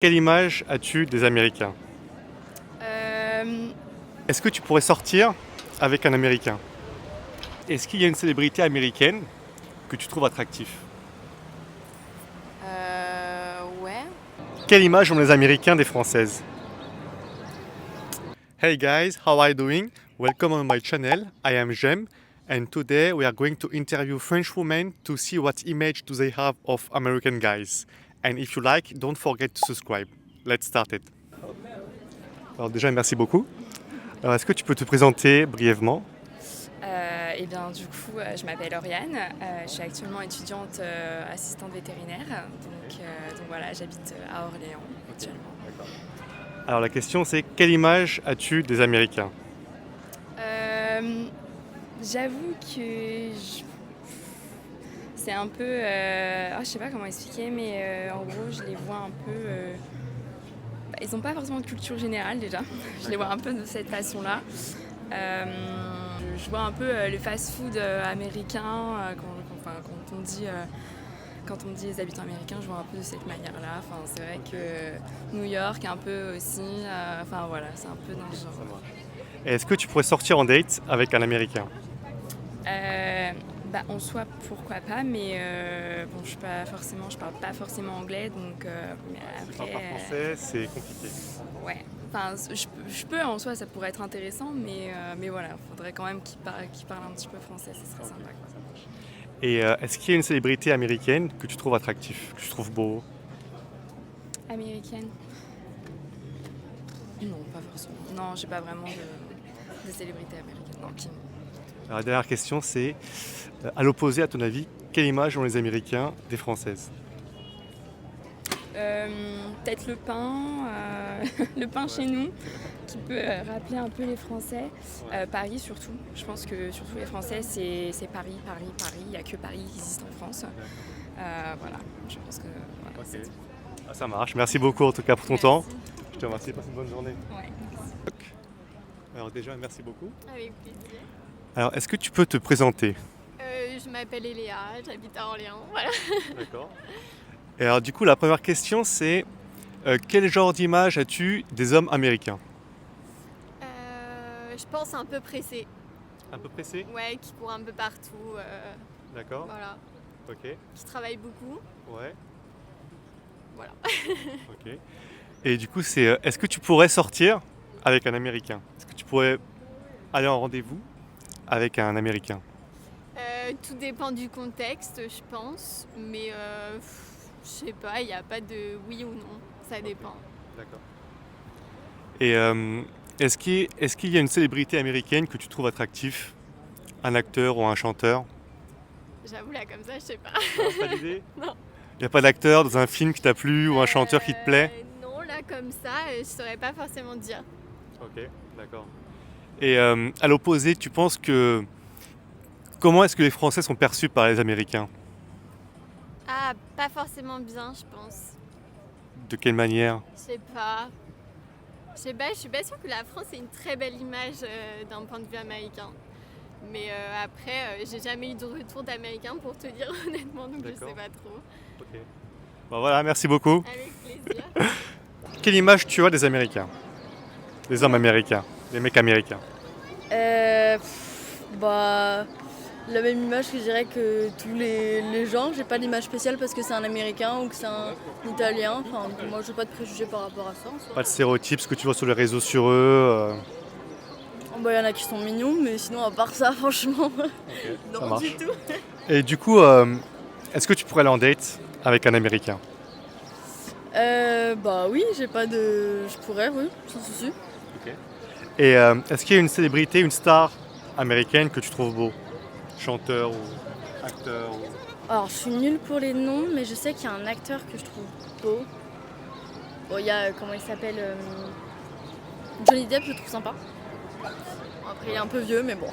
Quelle image as-tu des Américains? Hem, Est-ce que tu pourrais sortir avec un Américain? Est-ce qu'il y a une célébrité américaine que tu trouves attractif? ouais. Quelle image ont les Américains des Françaises? Hey guys, how are you doing? Welcome on my channel. I am Jem, and today we are going to interview French women to see what image do they have of American guys. And if you like, don't forget to subscribe. Let's start it. Alors déjà, merci beaucoup. Alors, est-ce que tu peux te présenter brièvement? Et bien, du coup, je m'appelle Oriane, je suis actuellement étudiante, assistante vétérinaire, donc voilà, j'habite à Orléans actuellement. Alors la question c'est quelle image as-tu des Américains? J'avoue que c'est un peu, je sais pas comment expliquer, mais en gros, je les vois un peu, ils ont pas forcément de culture générale déjà, je les vois un peu de cette façon-là. Je vois un peu le fast-food américain, quand on me dit les habitants américains, je vois un peu de cette manière-là. Enfin, c'est vrai que New York un peu aussi, enfin voilà, c'est un peu dans ce genre. Et est-ce que tu pourrais sortir en date avec un Américain? En soi, pourquoi pas, mais bon, je parle pas forcément anglais, donc mais Si tu parles après, pas français, c'est compliqué. ouais. Enfin, je peux en soi, ça pourrait être intéressant, mais voilà, faudrait quand même qu'il parle un petit peu français, ce serait sympa, quoi. Et est-ce qu'il y a une célébrité américaine que tu trouves attractif, que tu trouves beau? Américaine? Non, pas forcément. Non, j'ai pas vraiment de célébrité américaine. Non, qui... Alors, la dernière question c'est, à l'opposé à ton avis, quelle image ont les Américains des Françaises? Peut-être le pain, le pain chez nous, qui peut rappeler un peu les Français. Paris surtout. Je pense que surtout les Français, c'est Paris, Paris, Paris. Il n'y a que Paris qui existe en France. Voilà, je pense que voilà, c'est tout. Ah, ça marche, merci beaucoup en tout cas pour ton temps. Merci. Je te remercie, passe une bonne journée. Ouais. Alors déjà, merci beaucoup. Avec plaisir. Alors, est-ce que tu peux te présenter? Je m'appelle Eléa, j'habite à Orléans. Voilà. D'accord. Et alors du coup, la première question c'est, quel genre d'image as-tu des hommes américains? Je pense un peu pressé. Un peu pressé? Ouais, qui court un peu partout. D'accord. Voilà. Ok. Qui travaille beaucoup. Ouais. Voilà. Ok. Et du coup, c'est est-ce que tu pourrais sortir avec un Américain? Est-ce que tu pourrais aller en rendez-vous avec un Américain? Tout dépend du contexte, je pense. Mais je sais pas, il n'y a pas de oui ou non. Ça dépend. D'accord. Et est-ce qu'il y a une célébrité américaine que tu trouves attractif? Un acteur ou un chanteur? J'avoue, là, comme ça, je sais pas. Non, pas d'idée? Non. Il n'y a pas d'acteur dans un film qui t'a plu ou un chanteur qui te plaît? Non, là, comme ça, je saurais pas forcément dire. Ok, d'accord. Et à l'opposé, tu penses que comment est-ce que les Français sont perçus par les Américains? Ah, pas forcément bien, je pense. De quelle manière? Je sais pas. Je suis pas sûre que la France ait une très belle image d'un point de vue américain. Mais après, j'ai jamais eu de retour d'américain pour te dire honnêtement, donc je D'accord. sais pas trop. Ok. Bon voilà, merci beaucoup. Avec plaisir. Quelle image tu as des Américains? Des hommes américains, des mecs américains? Bah, la même image que je dirais que tous les gens. J'ai pas d'image spéciale parce que c'est un américain ou que c'est un italien. Enfin, moi, j'ai pas de préjugés par rapport à ça. En soi. Pas de stéréotypes, ce que tu vois sur les réseaux sur eux. Bah, y en a qui sont mignons, mais sinon, à part ça, franchement, Ça non, marche. du tout. Et du coup, est-ce que tu pourrais aller en date avec un Américain? Bah oui, j'ai pas de. Je pourrais, oui, sans souci. Et est-ce qu'il y a une célébrité, une star américaine que tu trouves beau? Chanteur ou acteur ou... Alors, je suis nulle pour les noms, mais je sais qu'il y a un acteur que je trouve beau. Bon, il y a, comment il s'appelle Johnny Depp, je le trouve sympa. Bon, après, il est un peu vieux, mais bon.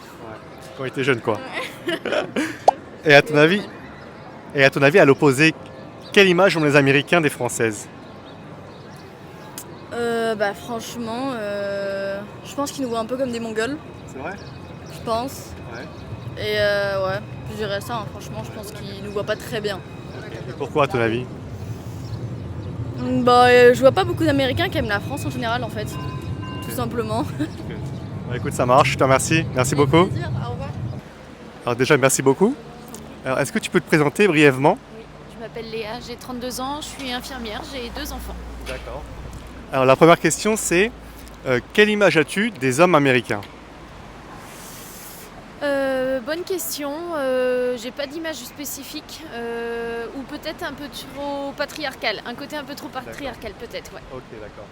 Quand il était jeune, quoi. Et à ton avis, à l'opposé, quelle image ont les Américains des Françaises? Bah franchement, je pense qu'ils nous voient un peu comme des Mongols, C'est vrai? je pense. Ouais. Et ouais, je dirais ça, hein, franchement, je pense qu'ils nous voient pas très bien. Et pourquoi, à ton avis? Je vois pas beaucoup d'Américains qui aiment la France en général en fait. Tout simplement. Bah, écoute, ça marche, je te remercie. Merci beaucoup. Avec plaisir, au revoir. Alors déjà, merci beaucoup. Alors, est-ce que tu peux te présenter brièvement? Je m'appelle Léa, j'ai 32 ans, je suis infirmière, j'ai 2 enfants. D'accord. Alors la première question, c'est quelle image as-tu des hommes américains? Bonne question, j'ai pas d'image spécifique, ou peut-être un peu trop patriarcal, un côté un peu trop patriarcal peut-être, ouais. Ok, d'accord.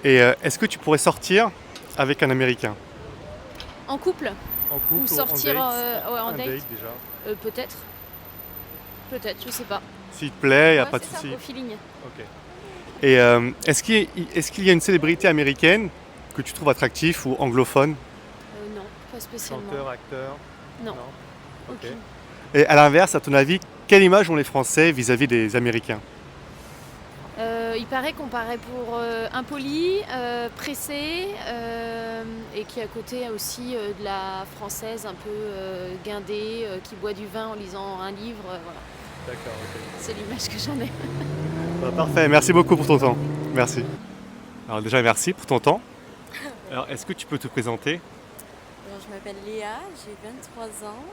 Et est-ce que tu pourrais sortir avec un Américain? En couple En couple ou sortir en Un date, déjà. peut-être, je sais pas. S'il te plaît, il n'y a Ouais, pas de c'est ça, souci. au feeling. Ok. Et est-ce qu'il y a une célébrité américaine que tu trouves attractive ou anglophone? Non, pas spécialement. Acteur? Non. Ok. Aucune. Et à l'inverse, à ton avis, quelle image ont les Français vis-à-vis des Américains? Il paraît qu'on paraît pour impoli, pressé, et qui à côté aussi de la française un peu guindée, qui boit du vin en lisant un livre. Voilà. D'accord, ok. C'est l'image que j'en ai. Bah, parfait, merci beaucoup pour ton temps. Merci. Alors déjà, merci pour ton temps. Alors, est-ce que tu peux te présenter? Alors, je m'appelle Léa, j'ai 23 ans.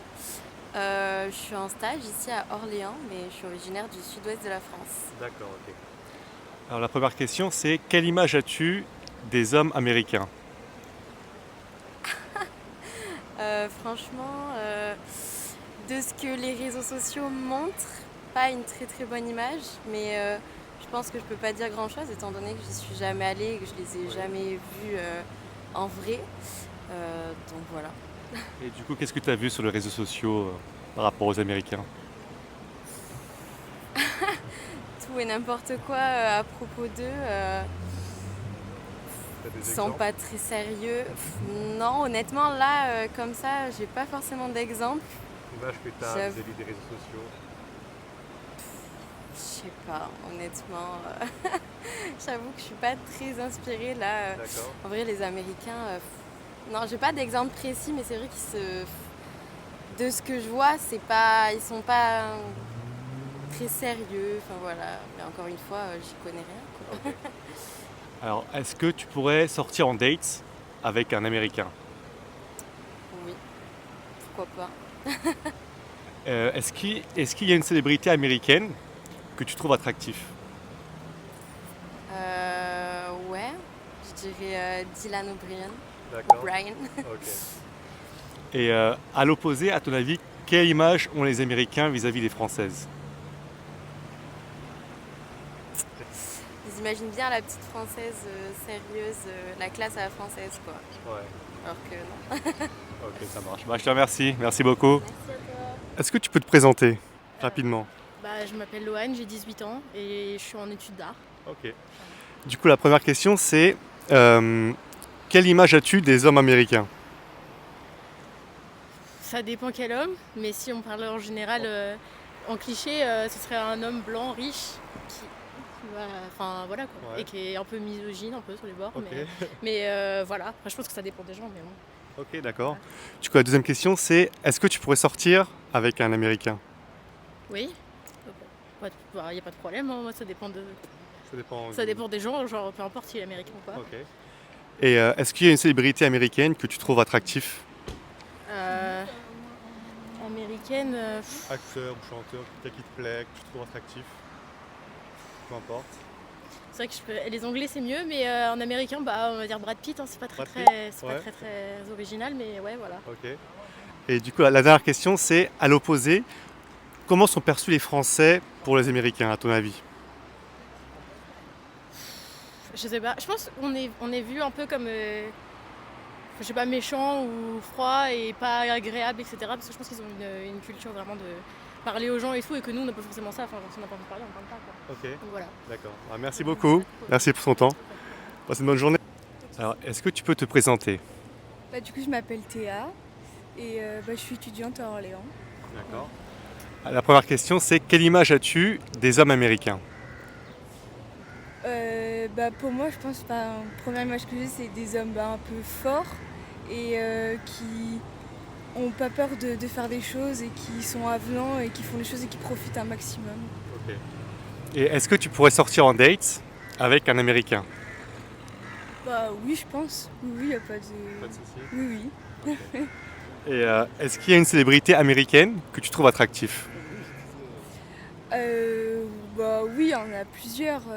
Je suis en stage ici à Orléans, mais je suis originaire du sud-ouest de la France. D'accord, ok. Alors la première question, c'est quelle image as-tu des hommes américains? Franchement, de ce que les réseaux sociaux montrent, pas une très très bonne image, mais je pense que je peux pas dire grand chose étant donné que j'y suis jamais allée et que je les ai jamais vus en vrai. Donc voilà. Et du coup, qu'est-ce que tu as vu sur les réseaux sociaux par rapport aux Américains? Tout et n'importe quoi à propos d'eux. Ils sont pas très sérieux. Non, honnêtement, là, comme ça, j'ai pas forcément d'exemple. L'image que tu as J'avoue. vis-à-vis des réseaux sociaux? Je sais pas, honnêtement. J'avoue que je suis pas très inspirée là. D'accord. En vrai, les Américains. Non, j'ai pas d'exemple précis, mais c'est vrai de ce que je vois, c'est pas. Ils sont pas très sérieux. Enfin voilà. Mais encore une fois, j'y connais rien, quoi. Alors, est-ce que tu pourrais sortir en date avec un Américain? Oui. Pourquoi pas. Est-ce qu'il y a une célébrité américaine que tu trouves attractive? Ouais. Je dirais Dylan O'Brien. D'accord. O'Brien. Ok. Et à l'opposé, à ton avis, quelle image ont les Américains vis-à-vis des Françaises? Ils imaginent bien la petite française sérieuse, la classe à la française, quoi. Ouais. Alors que non. Ok, ça marche. Bah, je te remercie. Merci beaucoup. Merci à toi. Est-ce que tu peux te présenter rapidement? Je m'appelle Loane, j'ai 18 ans et je suis en études d'art. Ok. Du coup, la première question, c'est quelle image as-tu des hommes américains? Ça dépend quel homme, mais si on parle en général, en cliché, ce serait un homme blanc, riche, qui va, enfin voilà quoi, Ouais. et qui est un peu misogyne, un peu sur les bords, Ok. mais voilà. Après, je pense que ça dépend des gens, mais bon. Ok, d'accord. Du coup, la deuxième question, c'est est-ce que tu pourrais sortir avec un Américain? Oui, il n'y a pas de problème, hein. Moi Ça dépend. ça dépend des gens, genre peu importe s'il est américain ou pas. Ok. Et est-ce qu'il y a une célébrité américaine que tu trouves attractive? Américaine, Acteur ou chanteur, quelqu'un qui te plaît, que tu trouves attractif? Peu importe. c'est vrai que les anglais c'est mieux, mais en américain, on va dire Brad Pitt, hein, c'est pas Brad très, Pitt, c'est ouais. pas très original, mais ouais, voilà. Ok. Et du coup, la dernière question, c'est à l'opposé, comment sont perçus les Français pour les Américains, à ton avis? Je sais pas, je pense qu'on est vu un peu comme, je sais pas, méchant ou froid et pas agréable, etc. Parce que je pense qu'ils ont une culture vraiment de parler aux gens et tout, et que nous on n'a pas forcément ça, enfin si on n'a pas envie de parler, on parle pas, quoi. Ok, Donc voilà. d'accord. Ah, merci beaucoup. Merci pour ton temps. Passe une bonne journée. Alors, est-ce que tu peux te présenter? Du coup, je m'appelle Théa et je suis étudiante à Orléans. D'accord. La première question, c'est quelle image as-tu des hommes américains? Pour moi, je pense que la première image que j'ai, c'est des hommes un peu forts et qui ont pas peur de faire des choses et qui sont avenants et qui font les choses et qui profitent un maximum. Ok. Et est-ce que tu pourrais sortir en date avec un Américain? Bah oui, je pense. Oui, il a pas de... Pas de souci. Oui, oui. Et est-ce qu'il y a une célébrité américaine que tu trouves attractif? Bah oui, il y en a plusieurs. Tu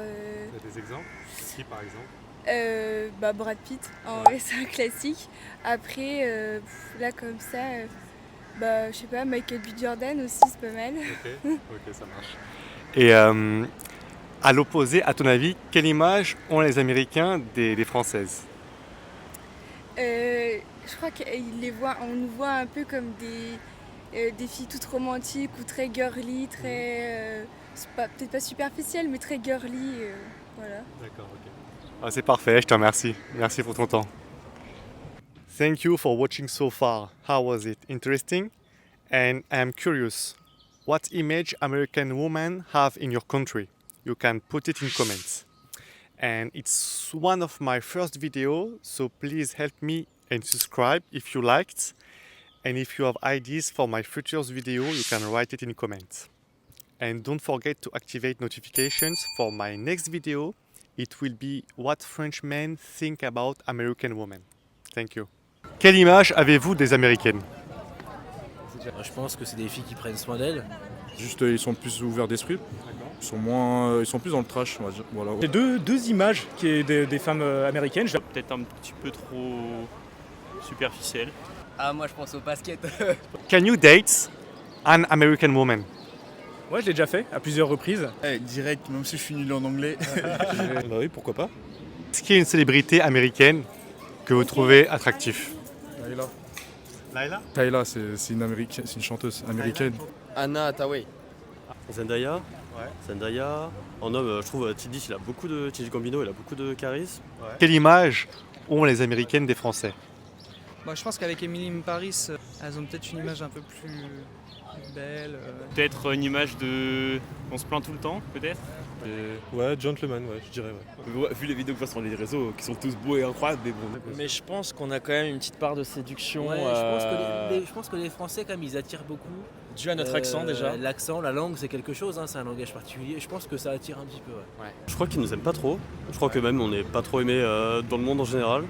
as des exemples? Qui par exemple? Bah Brad Pitt, en Ouais. vrai, c'est un classique. Après, là comme ça, bah je sais pas, Michael B. Jordan aussi, c'est pas mal. Ok, ça marche. Et à l'opposé, à ton avis, quelle image ont les Américains des Françaises? Je crois on nous voit un peu comme des filles toutes romantiques ou très girly, très... peut-être pas superficielles, mais très girly, voilà. D'accord, ok. Ah, c'est parfait, je te remercie. Merci pour ton temps. Thank you for watching so far. How was it? Interesting? And I'm curious, what image American women have in your country? You can put it in comments. And it's one of my first videos, so please help me and subscribe if you liked. And if you have ideas for my future video, you can write it in comments. And don't forget to activate notifications for my next video. It will be what French men think about American women. Thank you. Quelle image avez-vous des Américaines? Je pense que c'est des filles qui prennent soin d'elles. Juste, ils sont plus ouverts d'esprit. Ils sont plus dans le trash, on va dire. Voilà. J'ai deux images des femmes américaines. Peut-être un petit peu trop superficielle. Ah, moi je pense au basket. Can you date an American woman? Ouais, je l'ai déjà fait à plusieurs reprises. Direct, même si je suis nul en anglais. Bah oui, pourquoi pas. Est-ce qu'il y a une célébrité américaine que vous trouvez attractive? Layla. Laila? Layla, c'est une chanteuse américaine. Anna Hathaway. Zendaya. Zendaya. En homme, je trouve Tiddy Gambino, il a beaucoup de charisme. Quelle image ont les Américaines des Français? Bah, je pense qu'avec Emily in Paris, elles ont peut-être une image un peu plus belle. Peut-être une image de... On se plaint tout le temps, peut-être. Ouais, gentleman, ouais, je dirais. Ouais. Vu les vidéos que je vois sur les réseaux, qui sont tous beaux et incroyables, mais bon. Mais je pense qu'on a quand même une petite part de séduction. Ouais, je pense que les Français, quand même, ils attirent beaucoup. Dû à notre accent déjà. L'accent, la langue, c'est quelque chose, hein, c'est un langage particulier. Je pense que ça attire un petit peu. Ouais. Je crois qu'ils nous aiment pas trop. Je crois que même on n'est pas trop aimé dans le monde en général.